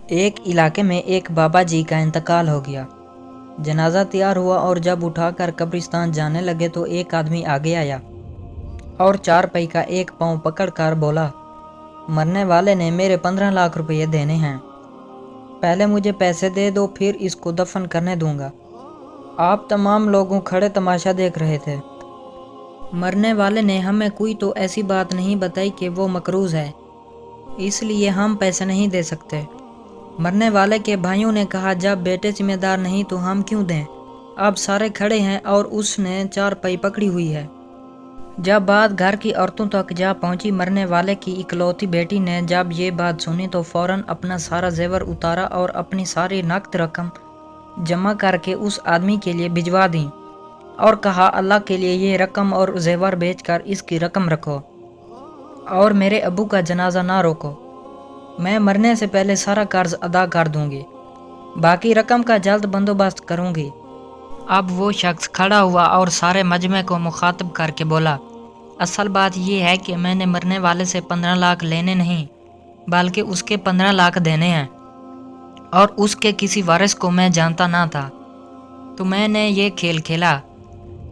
ایک علاقے میں ایک بابا جی کا انتقال ہو گیا۔ جنازہ تیار ہوا اور جب اٹھا کر قبرستان جانے لگے تو ایک آدمی آگے آیا اور چارپائی کا ایک پاؤں پکڑ کر بولا، مرنے والے نے میرے 15 لاکھ روپے دینے ہیں، پہلے مجھے پیسے دے دو پھر اس کو دفن کرنے دوں گا۔ آپ تمام لوگوں کھڑے تماشا دیکھ رہے تھے۔ مرنے والے نے ہمیں کوئی تو ایسی بات نہیں بتائی کہ وہ مقروض ہے، اس لیے ہم پیسے نہیں دے سکتے۔ مرنے والے کے بھائیوں نے کہا، جب بیٹے ذمہ دار نہیں تو ہم کیوں دیں؟ اب سارے کھڑے ہیں اور اس نے چارپائی پکڑی ہوئی ہے۔ جب بات گھر کی عورتوں تک جا پہنچی، مرنے والے کی اکلوتی بیٹی نے جب یہ بات سنی تو فوراً اپنا سارا زیور اتارا اور اپنی ساری نقد رقم جمع کر کے اس آدمی کے لیے بھجوا دیں اور کہا، اللہ کے لیے یہ رقم اور زیور بیچ کر اس کی رقم رکھو اور میرے ابو کا جنازہ نہ روکو، میں مرنے سے پہلے سارا قرض ادا کر دوں گی، باقی رقم کا جلد بندوبست کروں گی۔ اب وہ شخص کھڑا ہوا اور سارے مجمع کو مخاطب کر کے بولا، اصل بات یہ ہے کہ میں نے مرنے والے سے 15 لاکھ لینے نہیں بلکہ اس کے 15 لاکھ دینے ہیں، اور اس کے کسی وارث کو میں جانتا نہ تھا، تو میں نے یہ کھیل کھیلا۔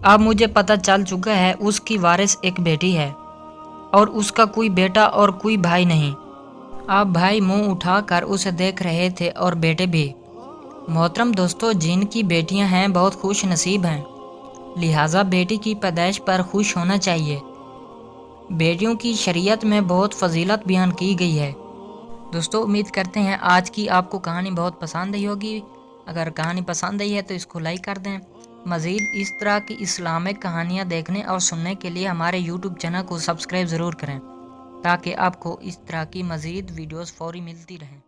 اب مجھے پتہ چل چکا ہے اس کی وارث ایک بیٹی ہے اور اس کا کوئی بیٹا اور کوئی بھائی نہیں۔ اب بھائی منہ اٹھا کر اسے دیکھ رہے تھے اور بیٹے بھی۔ محترم دوستو، جن کی بیٹیاں ہیں بہت خوش نصیب ہیں، لہٰذا بیٹی کی پیدائش پر خوش ہونا چاہیے۔ بیٹیوں کی شریعت میں بہت فضیلت بیان کی گئی ہے۔ دوستو، امید کرتے ہیں آج کی آپ کو کہانی بہت پسند آئی ہوگی۔ اگر کہانی پسند آئی ہے تو اس کو لائک کر دیں۔ مزید اس طرح کی اسلامک کہانیاں دیکھنے اور سننے کے لیے ہمارے یوٹیوب چینل کو سبسکرائب ضرور کریں تاکہ آپ کو اس طرح کی مزید ویڈیوز فوری ملتی رہیں۔